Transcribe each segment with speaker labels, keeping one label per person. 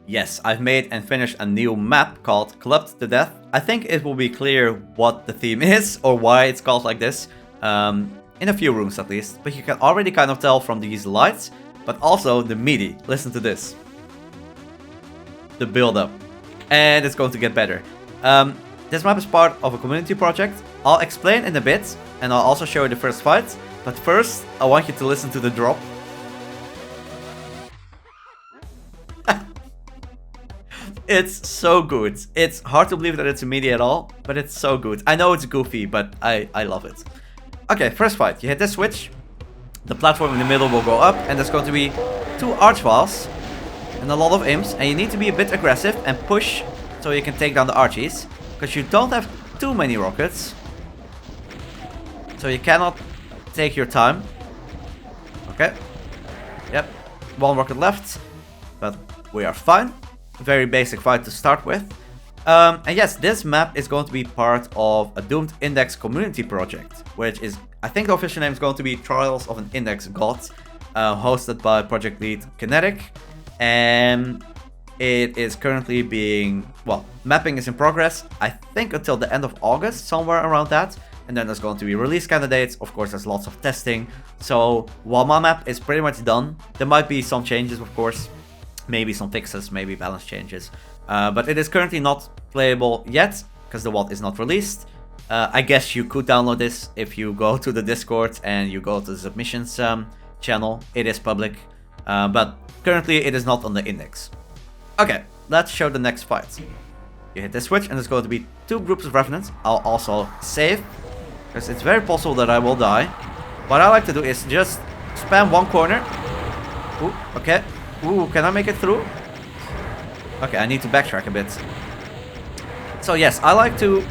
Speaker 1: Yes, I've made and finished a new map called Clubbed to Death. I think it will be clear what the theme is or why it's called like this, in a few rooms at least, but you can already kind of tell from these lights, but also the MIDI. Listen to this. The build-up. And it's going to get better. This map is part of a community project. I'll explain in a bit, and I'll also show you the first fight, but first I want you to listen to the drop. It's so good. It's hard to believe that it's a MIDI at all, but it's so good. I know it's goofy, but I love it. Okay, first fight. You hit this switch. The platform in the middle will go up, and there's going to be 2 archviles and a lot of imps, and you need to be a bit aggressive and push so you can take down the archies, because you don't have too many rockets. So you cannot take your time. Okay. Yep. 1 rocket left, but we are fine. Very basic fight to start with. And yes, this map is going to be part of a Doomed Index community project, which is, I think the official name is going to be Trials of an Index God, hosted by project lead Kinetic. And it is currently being, well, mapping is in progress, I think until the end of August, somewhere around that. And then there's going to be release candidates. Of course, there's lots of testing. So while my map is pretty much done, there might be some changes, of course. Maybe some fixes, maybe balance changes. But it is currently not playable yet, because the WAD is not released. I guess you could download this if you go to the Discord and you go to the submissions channel. It is public, but currently it is not on the index. Okay, let's show the next fight. You hit this switch and there's going to be 2 groups of revenants. I'll also save, because it's very possible that I will die. What I like to do is just spam 1 corner. Ooh, okay. Ooh, can I make it through? Okay, I need to backtrack a bit. So yes, I like to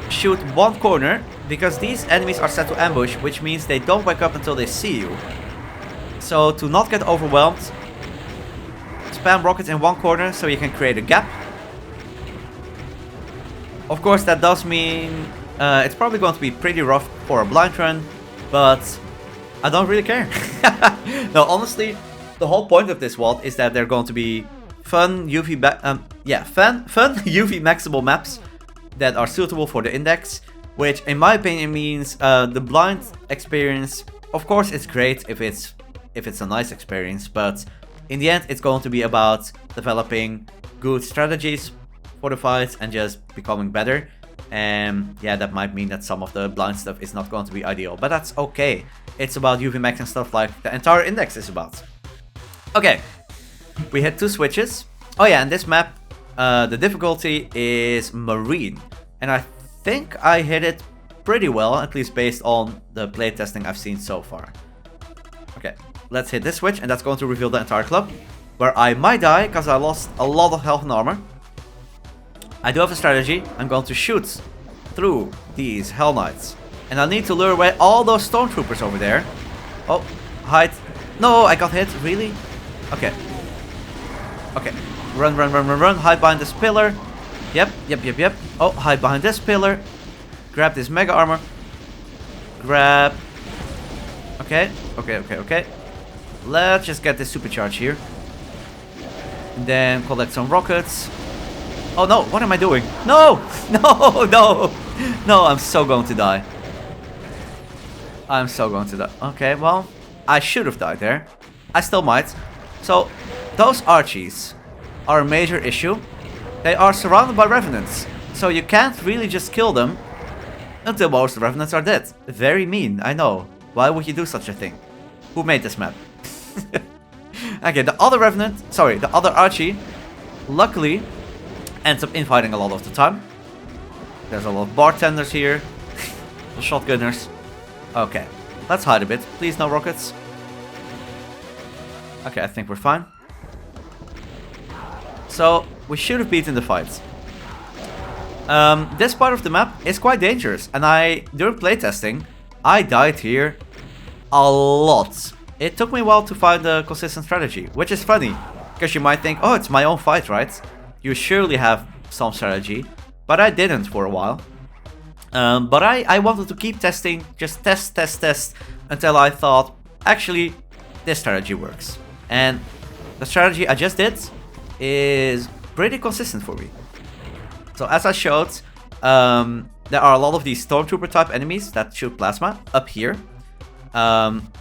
Speaker 1: shoot 1 corner, because these enemies are set to ambush, which means they don't wake up until they see you. So to not get overwhelmed, spam rockets in 1 corner so you can create a gap. Of course, that does mean it's probably going to be pretty rough for a blind run, but I don't really care. No, honestly, the whole point of this WAD is that they're going to be fun UV UV maximal maps that are suitable for the index, which in my opinion means the blind experience. Of course, it's great if it's a nice experience, but in the end, it's going to be about developing good strategies for the fights and just becoming better. And yeah, that might mean that some of the blind stuff is not going to be ideal, but that's okay. It's about UV max and stuff like the entire index is about. Okay, we hit 2 switches. Oh yeah, and this map, the difficulty is Marine. And I think I hit it pretty well, at least based on the playtesting I've seen so far. Okay, let's hit this switch, and that's going to reveal the entire club, where I might die, because I lost a lot of health and armor. I do have a strategy. I'm going to shoot through these Hell Knights. And I need to lure away all those Stormtroopers over there. Oh, hide. No, I got hit, really? Okay. Okay. Run. Hide behind this pillar. Yep. Oh, hide behind this pillar. Grab this mega armor. Grab. Okay. Let's just get this supercharge here. And then collect some rockets. Oh no, what am I doing? No! No, I'm so going to die. Okay, well, I should have died there. I still might. So, those Archies are a major issue. They are surrounded by Revenants, so you can't really just kill them until most Revenants are dead. Very mean, I know. Why would you do such a thing? Who made this map? Okay, the other Archie, luckily, ends up infighting a lot of the time. There's a lot of bartenders here. The shotgunners. Okay, let's hide a bit. Please, no rockets. Okay, I think we're fine. So, we should have beaten the fight. This part of the map is quite dangerous, and during playtesting, I died here a lot. It took me a while to find a consistent strategy, which is funny, because you might think, oh, it's my own fight, right? You surely have some strategy, but I didn't for a while. But I wanted to keep testing, just test, until I thought, actually, this strategy works. And the strategy I just did is pretty consistent for me. So as I showed, there are a lot of these Stormtrooper type enemies that shoot plasma up here.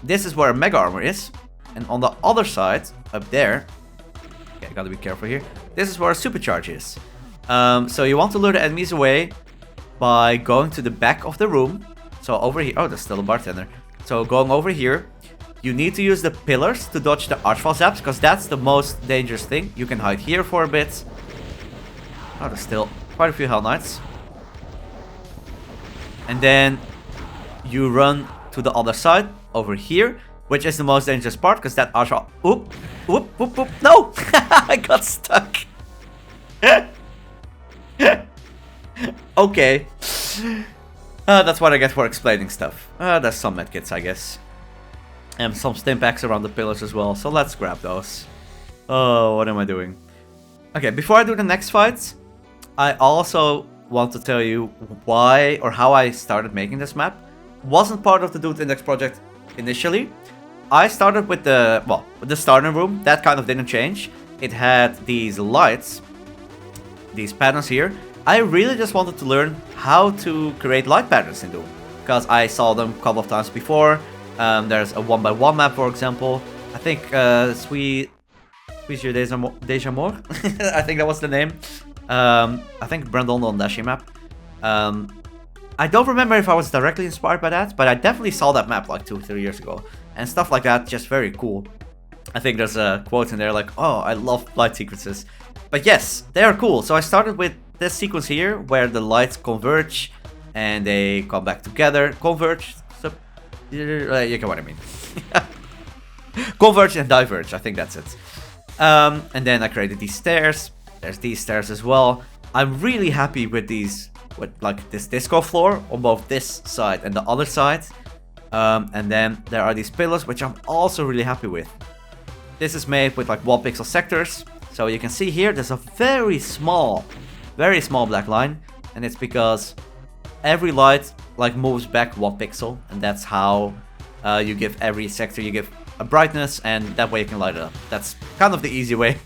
Speaker 1: This is where Mega Armor is. And on the other side, up there, okay, gotta be careful here. This is where a Supercharge is. So you want to lure the enemies away by going to the back of the room. So over here, oh, there's still a bartender. So going over here, you need to use the pillars to dodge the Archvile zaps, because that's the most dangerous thing. You can hide here for a bit. Oh, there's still quite a few Hell Knights. And then you run to the other side over here, which is the most dangerous part, because that Archvile... Oop, oop, oop, oop. No! I got stuck. Okay. That's what I get for explaining stuff. There's some medkits, I guess. And some stim packs around the pillars as well, so let's grab those. Oh, what am I doing? Okay, before I do the next fight, I also want to tell you why or how I started making this map. Wasn't part of the Dude Index project initially. I started with the, well, with the starter room. That kind of didn't change. It had these lights, these patterns here. I really just wanted to learn how to create light patterns in Doom, because I saw them a couple of times before. There's a 1x1 map, for example. I think Squeeze Your Deja More. I think that was the name. I think Brandon on Dashi map. I don't remember if I was directly inspired by that, but I definitely saw that map like 2 or 3 years ago. And stuff like that, just very cool. I think there's a quote in there like, oh, I love light sequences. But yes, they are cool. So I started with this sequence here, where the lights converge and they come back together. Converge, you get what I mean. Converge and diverge, I think that's it. And then I created these stairs. There's these stairs as well. I'm really happy with these, with like this disco floor on both this side and the other side. And then there are these pillars, which I'm also really happy with. This is made with like 1 pixel sectors. So you can see here, there's a very small black line. And it's because every light like moves back 1 pixel. And that's how you give every sector, you give a brightness, and that way you can light it up. That's kind of the easy way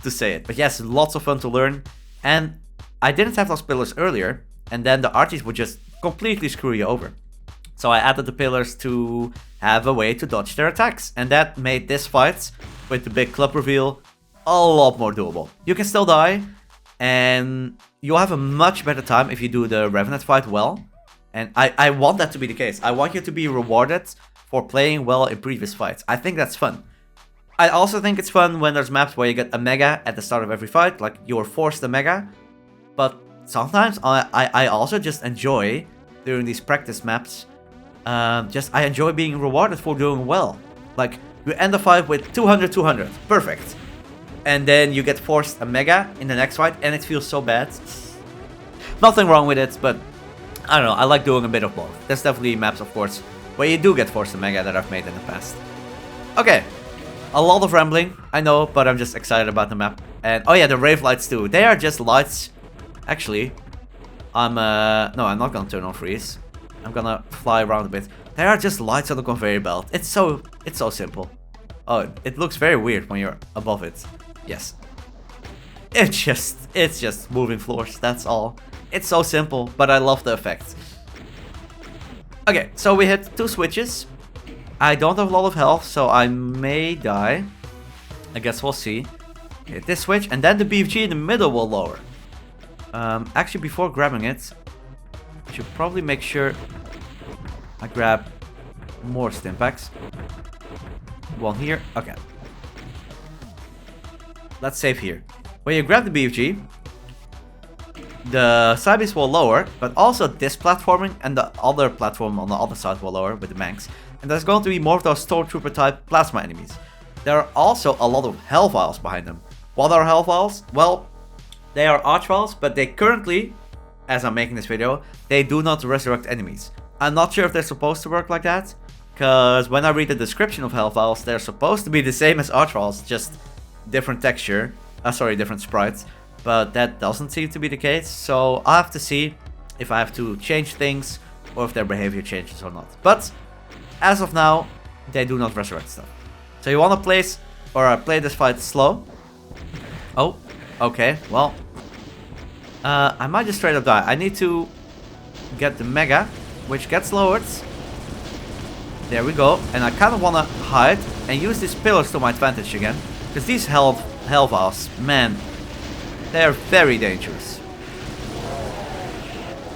Speaker 1: to say it. But yes, lots of fun to learn. And I didn't have those pillars earlier, and then the arties would just completely screw you over. So I added the pillars to have a way to dodge their attacks, and that made this fight with the big club reveal a lot more doable. You can still die, and you'll have a much better time if you do the Ravendesk fight well. And I want that to be the case. I want you to be rewarded for playing well in previous fights. I think that's fun. I also think it's fun when there's maps where you get a mega at the start of every fight, like you're forced a mega. But sometimes I also just enjoy during these practice maps. I enjoy being rewarded for doing well. Like you end the fight with 200, perfect. And then you get forced a mega in the next fight and it feels so bad. Nothing wrong with it, but I don't know, I like doing a bit of both. There's definitely maps, of course, where you do get forced a mega that I've made in the past. Okay, a lot of rambling, I know, but I'm just excited about the map. And oh yeah, the rave lights too. They are just lights. Actually, no, I'm not gonna turn on freeze. I'm gonna fly around a bit. They are just lights on the conveyor belt. It's so simple. Oh, it looks very weird when you're above it. Yes. It's just moving floors, that's all. It's so simple, but I love the effect. Okay, so we hit 2 switches. I don't have a lot of health, so I may die. I guess we'll see. Hit this switch, and then the BeeDubZee in the middle will lower. Actually, before grabbing it, I should probably make sure I grab more stim packs. One here. Okay. Let's save here. When you grab the BeeDubZee, the side beams will lower, but also this platforming and the other platform on the other side will lower with the Manx. And there's going to be more of those Stormtrooper type plasma enemies. There are also a lot of Hell Vials behind them. What are Hell Vials? Well, they are Archviles, but they currently, as I'm making this video, they do not resurrect enemies. I'm not sure if they're supposed to work like that, because when I read the description of Hell Vials, they're supposed to be the same as Archviles, just different texture. Different sprites. But that doesn't seem to be the case, so I'll have to see if I have to change things or if their behavior changes or not. But as of now, they do not resurrect stuff. So you want to play this fight slow. Oh, okay, well. I might just straight up die. I need to get the Mega, which gets lowered. There we go. And I kind of want to hide and use these pillars to my advantage again. Because these Hell Vials, man, they're very dangerous.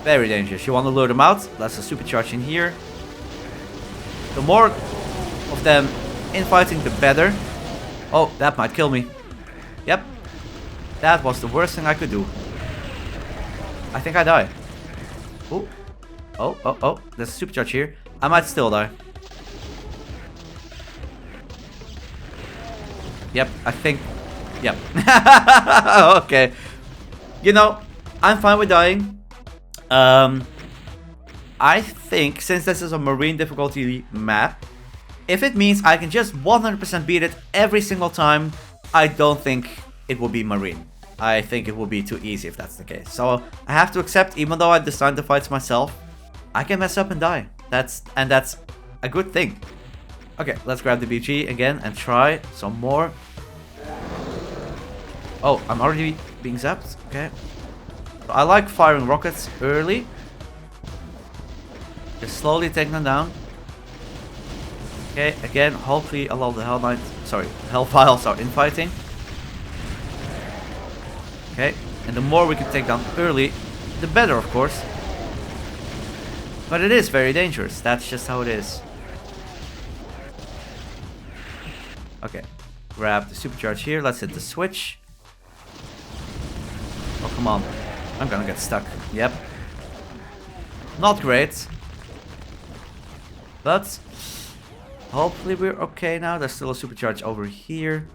Speaker 1: Very dangerous. You want to lure them out. That's a supercharge in here. The more of them infighting, the better. Oh, that might kill me. Yep. That was the worst thing I could do. I think I die. Ooh. Oh. There's a supercharge here. I might still die. Yep, I think... Yep. Okay. You know, I'm fine with dying. I think, since this is a Marine difficulty map, if it means I can just 100% beat it every single time, I don't think it will be Marine. I think it will be too easy if that's the case. So I have to accept, even though I designed the fights myself, I can mess up and die. That's a good thing. Okay, let's grab the BG again and try some more. Oh, I'm already being zapped. Okay. I like firing rockets early. Just slowly taking them down. Okay, again, hopefully a lot of the Hell Vials are infighting. Okay, and the more we can take down early, the better, of course. But it is very dangerous. That's just how it is. Okay, grab the supercharge here. Let's hit the switch. Oh, come on. I'm gonna get stuck. Yep. Not great. But hopefully we're okay now. There's still a supercharge over here.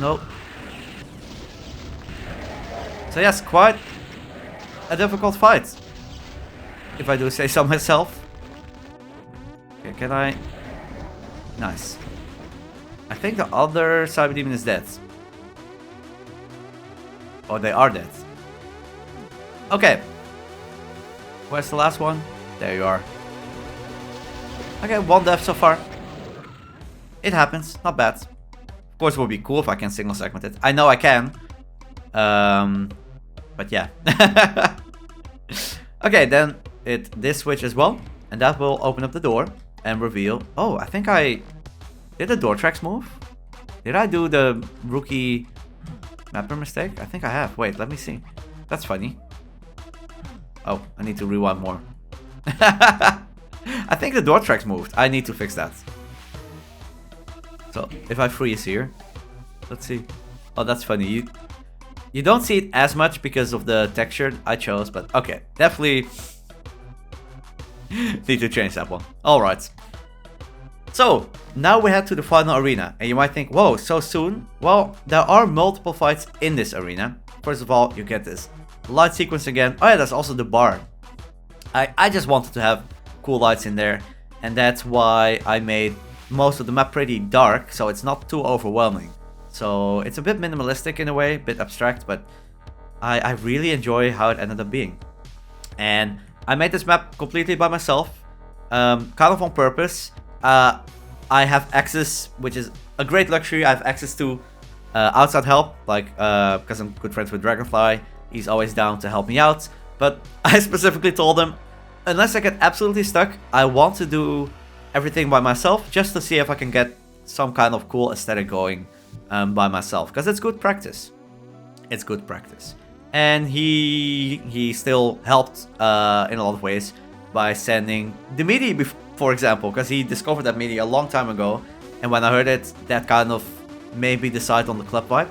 Speaker 1: Nope. So yes, quite a difficult fight, if I do say so myself. Okay, can I? Nice. I think the other Cyber Demon is dead. Oh, they are dead. Okay. Where's the last one? There you are. Okay, one death so far. It happens, not bad. Of course, it would be cool if I can single segment it. I know I can. But yeah. Okay, then this switch as well. And that will open up the door and reveal... Oh, I think I... Did the door tracks move? Did I do the rookie mapper mistake? I think I have. Wait, let me see. That's funny. Oh, I need to rewind more. I think the door tracks moved. I need to fix that. So, if I freeze here... Let's see. Oh, that's funny. You don't see it as much because of the texture I chose, but okay. Definitely need to change that one. Alright. So, now we head to the final arena. And you might think, whoa, so soon? Well, there are multiple fights in this arena. First of all, you get this light sequence again. Oh yeah, there's also the bar. I just wanted to have cool lights in there. And that's why I made most of the map pretty dark, so it's not too overwhelming. So it's a bit minimalistic in a way, a bit abstract, but I really enjoy how it ended up being. And I made this map completely by myself, kind of on purpose. I have access, which is a great luxury. I have access to outside help, like because I'm good friends with Dragonfly. He's always down to help me out. But I specifically told him, unless I get absolutely stuck, I want to do everything by myself, just to see if I can get some kind of cool aesthetic going by myself, because it's good practice. It's good practice. And he still helped in a lot of ways by sending the MIDI, for example, because he discovered that MIDI a long time ago, and when I heard it, that kind of made me decide on the club vibe.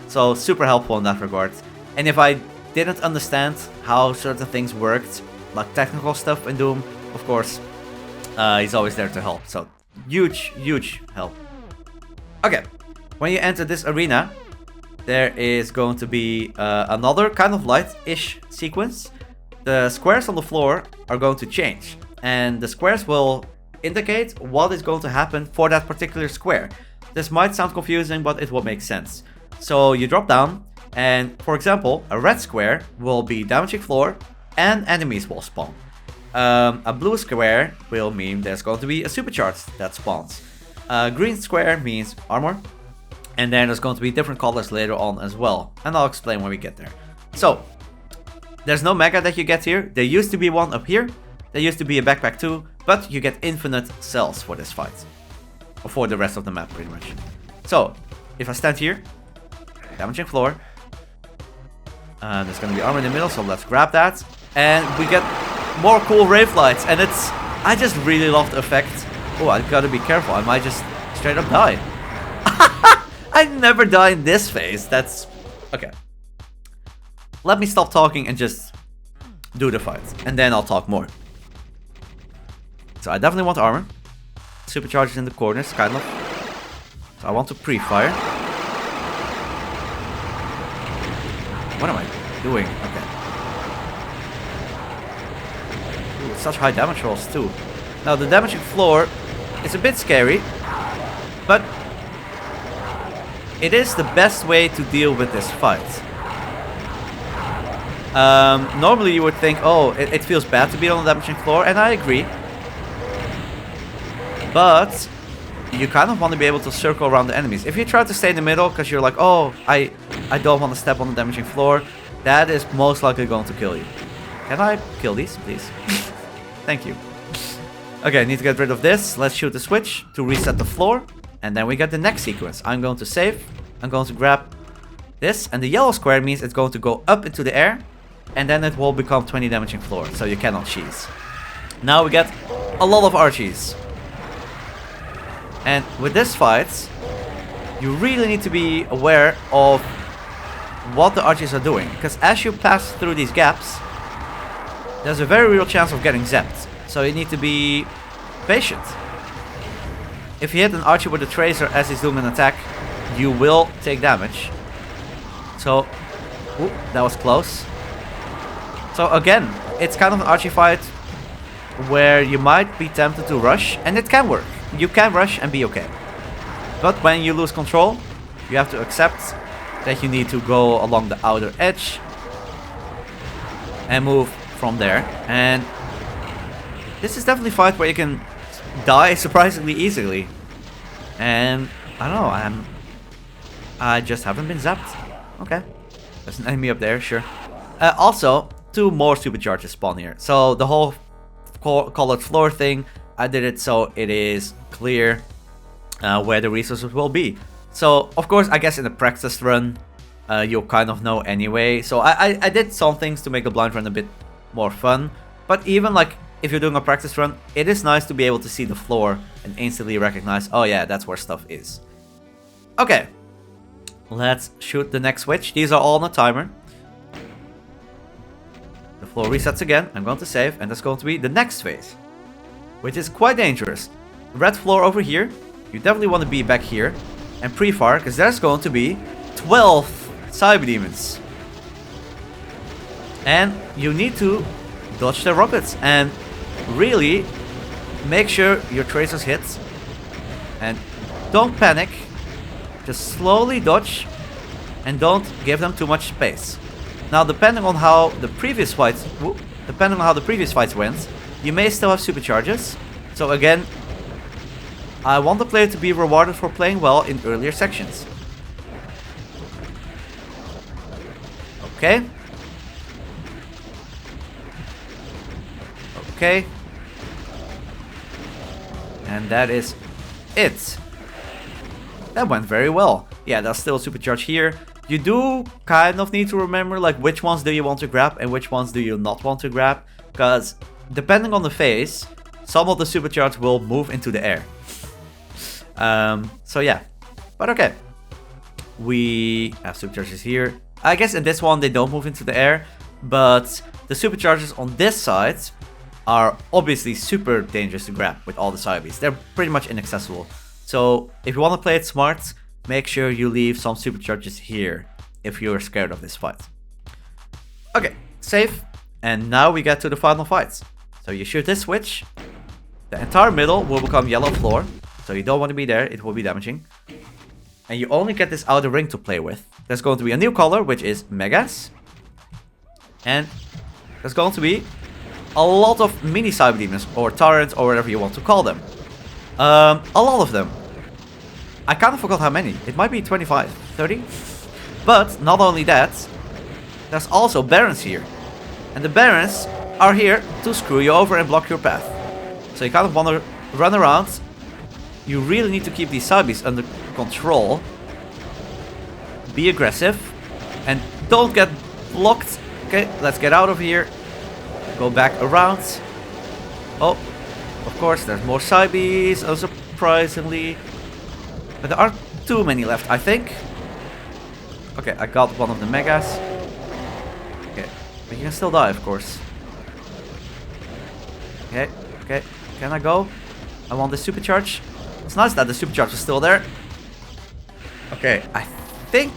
Speaker 1: So super helpful in that regard. And if I didn't understand how certain things worked, like technical stuff in Doom, of course, he's always there to help. So huge help. Okay, when you enter this arena, there is going to be another kind of light-ish sequence. The squares on the floor are going to change, and the squares will indicate what is going to happen for that particular square. This might sound confusing, but it will make sense. So you drop down, and for example, a red square will be damaging floor, and enemies will spawn. A blue square will mean there's going to be a supercharge that spawns. Green square means armor. And then there's going to be different colors later on as well. And I'll explain when we get there. So, there's no mega that you get here. There used to be one up here. There used to be a backpack too. But you get infinite cells for this fight. Or for the rest of the map, pretty much. So, if I stand here, damaging floor. There's going to be armor in the middle, so let's grab that. And we get more cool rave lights. And it's... I just really love the effect. Oh, I gotta be careful. I might just straight up die. I never die in this phase. That's... Okay. Let me stop talking and just do the fight. And then I'll talk more. So I definitely want armor. Superchargers in the corners, kind of. So I want to pre-fire. What am I doing? Okay. Ooh, such high damage rolls too. Now the damaging floor is a bit scary. But... it is the best way to deal with this fight. Normally you would think, oh, it feels bad to be on the damaging floor, and I agree. But you kind of want to be able to circle around the enemies. If you try to stay in the middle because you're like, oh, I don't want to step on the damaging floor, that is most likely going to kill you. Can I kill these, please? Thank you. Okay, I need to get rid of this. Let's shoot the switch to reset the floor. And then we get the next sequence. I'm going to save. I'm going to grab this. And the yellow square means it's going to go up into the air. And then it will become 20 damaging floor. So you cannot cheese. Now we get a lot of archies. And with this fight, you really need to be aware of what the archies are doing. Because as you pass through these gaps, there's a very real chance of getting zapped. So you need to be patient. If you hit an archer with a tracer as he's doing an attack, you will take damage. So, ooh, that was close. So again, it's kind of an archie fight where you might be tempted to rush, and it can work. You can rush and be okay. But when you lose control, you have to accept that you need to go along the outer edge and move from there. And this is definitely a fight where you can die surprisingly easily. And I don't know, I just haven't been zapped. Okay. There's an enemy up there, sure. Also, 2 more supercharges spawn here. So the whole colored floor thing, I did it so it is clear where the resources will be. So of course, I guess in a practice run, you'll kind of know anyway. So I did some things to make the blind run a bit more fun. But even like if you're doing a practice run, it is nice to be able to see the floor and instantly recognize, oh yeah, that's where stuff is. Okay, let's shoot the next switch. These are all on a timer. The floor resets again. I'm going to save, and that's going to be the next phase, which is quite dangerous. Red floor over here. You definitely want to be back here and pre-fire, because there's going to be 12 cyber demons. And you need to dodge the rockets and really make sure your tracers hit. And don't panic. Just slowly dodge and don't give them too much space. Now, depending on how the previous fights went, you may still have supercharges. So again, I want the player to be rewarded for playing well in earlier sections. Okay. Okay. And that is it. That went very well. Yeah, there's still a supercharge here. You do kind of need to remember like which ones do you want to grab and which ones do you not want to grab. Because depending on the phase, some of the supercharge will move into the air. So yeah. But okay. We have supercharges here. I guess in this one they don't move into the air. But the supercharges on this side are obviously super dangerous to grab with all the cybies. They're pretty much inaccessible. So if you want to play it smart, make sure you leave some supercharges here if you're scared of this fight. Okay, save. And now we get to the final fight. So you shoot this switch. The entire middle will become yellow floor. So you don't want to be there, it will be damaging. And you only get this outer ring to play with. There's going to be a new color, which is Megas. And there's going to be a lot of mini cyber demons, or tyrants, or whatever you want to call them. A lot of them. I kind of forgot how many. It might be 25, 30. But not only that, there's also barons here. And the barons are here to screw you over and block your path. So you kind of want to run around. You really need to keep these Cybies under control. Be aggressive. And don't get blocked. Okay, let's get out of here. Go back around. Oh, of course, there's more Cybies, unsurprisingly. But there aren't too many left, I think. Okay, I got one of the Megas. Okay, but you can still die, of course. Okay, okay, can I go? I want the supercharge. It's nice that the supercharge is still there. Okay, I think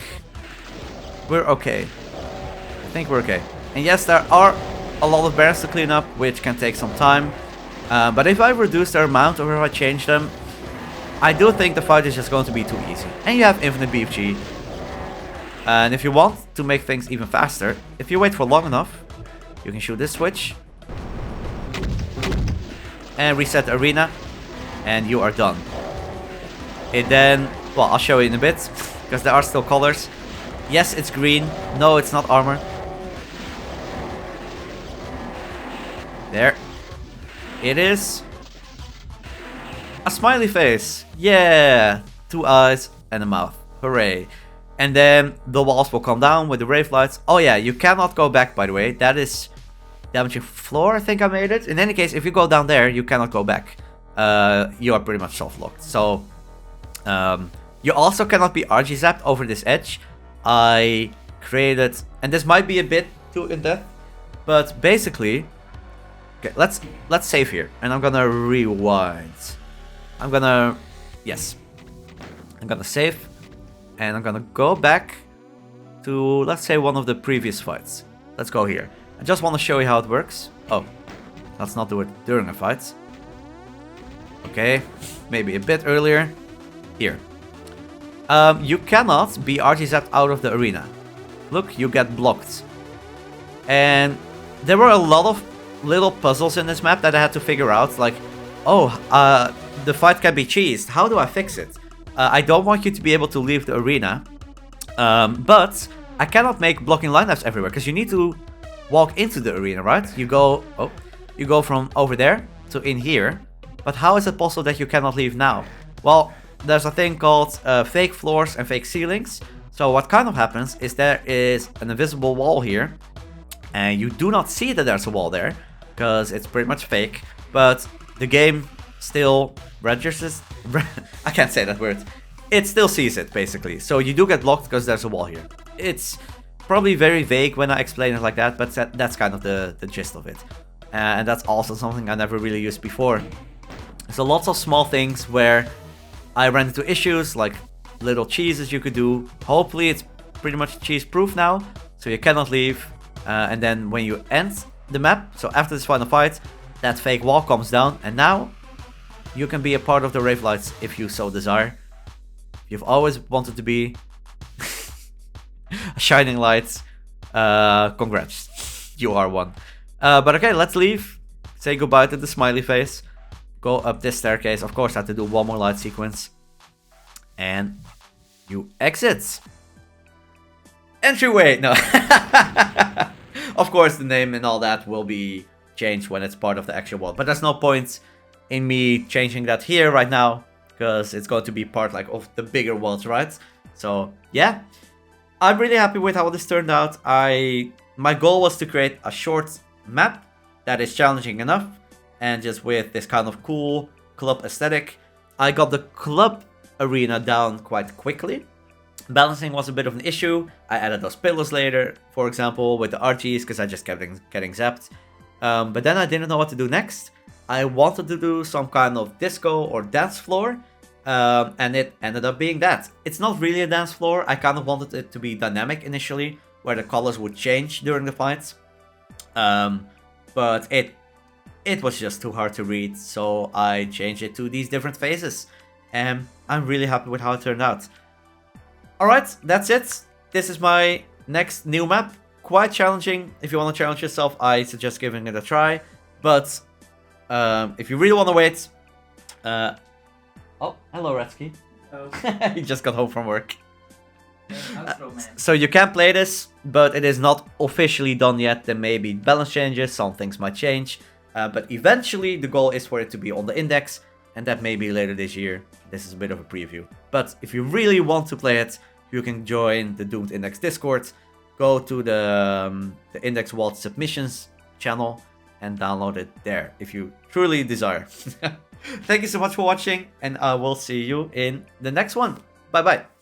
Speaker 1: we're okay. I think we're okay. And yes, there are a lot of barons to clean up, which can take some time. But if I reduce their amount or if I change them, I do think the fight is just going to be too easy. And you have infinite BFG. And if you want to make things even faster, if you wait for long enough, you can shoot this switch. And reset the arena. And you are done. It then, well, I'll show you in a bit. Because there are still colors. Yes, it's green. No, it's not armor. There. It is a smiley face. Yeah. 2 eyes and a mouth. Hooray. And then the walls will come down with the rave lights. Oh yeah, you cannot go back, by the way. That is damaging floor, I think I made it. In any case, if you go down there, you cannot go back. You are pretty much soft-locked. So, you also cannot be RG zapped over this edge. I created, and this might be a bit too in-depth, but basically, okay, let's save here, and I'm gonna rewind. I'm gonna save, and I'm gonna go back to, let's say, one of the previous fights. Let's go here. I just want to show you how it works. Oh, let's not do it during a fight. Okay, maybe a bit earlier. Here. You cannot be RG zapped out of the arena. Look, you get blocked. And there were a lot of little puzzles in this map that I had to figure out. Like, oh, the fight can be cheesed. How do I fix it? I don't want you to be able to leave the arena. But I cannot make blocking lineups everywhere because you need to walk into the arena, right? You go from over there to in here. But how is it possible that you cannot leave now? Well, there's a thing called fake floors and fake ceilings. So what kind of happens is there is an invisible wall here. And you do not see that there's a wall there. Because it's pretty much fake. But the game still registers. I can't say that word. It still sees it, basically. So you do get blocked because there's a wall here. It's probably very vague when I explain it like that. But that's kind of the gist of it. And that's also something I never really used before. So lots of small things where I ran into issues, like little cheeses you could do. Hopefully it's pretty much cheese proof now, so you cannot leave. And then when you end the map, so after this final fight, that fake wall comes down, and now you can be a part of the rave lights if you so desire. You've always wanted to be a shining light. Congrats, you are one. But okay, let's leave. Say goodbye to the smiley face. Go up this staircase. Of course, I have to do one more light sequence. And you exit. Entryway! No. Of course, the name and all that will be changed when it's part of the actual world. But there's no point in me changing that here right now. Because it's going to be part like of the bigger worlds, right? So, yeah. I'm really happy with how this turned out. My goal was to create a short map that is challenging enough. And just with this kind of cool club aesthetic. I got the club arena down quite quickly. Balancing was a bit of an issue. I added those pillars later, for example, with the RGs, because I just kept getting zapped. But then I didn't know what to do next. I wanted to do some kind of disco or dance floor. And it ended up being that. It's not really a dance floor. I kind of wanted it to be dynamic initially, where the colors would change during the fights. But it was just too hard to read, so I changed it to these different phases. And I'm really happy with how it turned out. Alright, that's it. This is my next new map. Quite challenging. If you want to challenge yourself, I suggest giving it a try. But if you really want to wait... oh, hello Retsky.
Speaker 2: Oh,
Speaker 1: He just got home from work.
Speaker 2: outro, man.
Speaker 1: So you can play this, but it is not officially done yet. There may be balance changes, some things might change. But eventually the goal is for it to be on the index, and that may be later this year. This is a bit of a preview. But if you really want to play it, you can join the Doomed Index Discord. Go to the Index Vault submissions channel and download it there if you truly desire. Thank you so much for watching, and I will see you in the next one. Bye bye.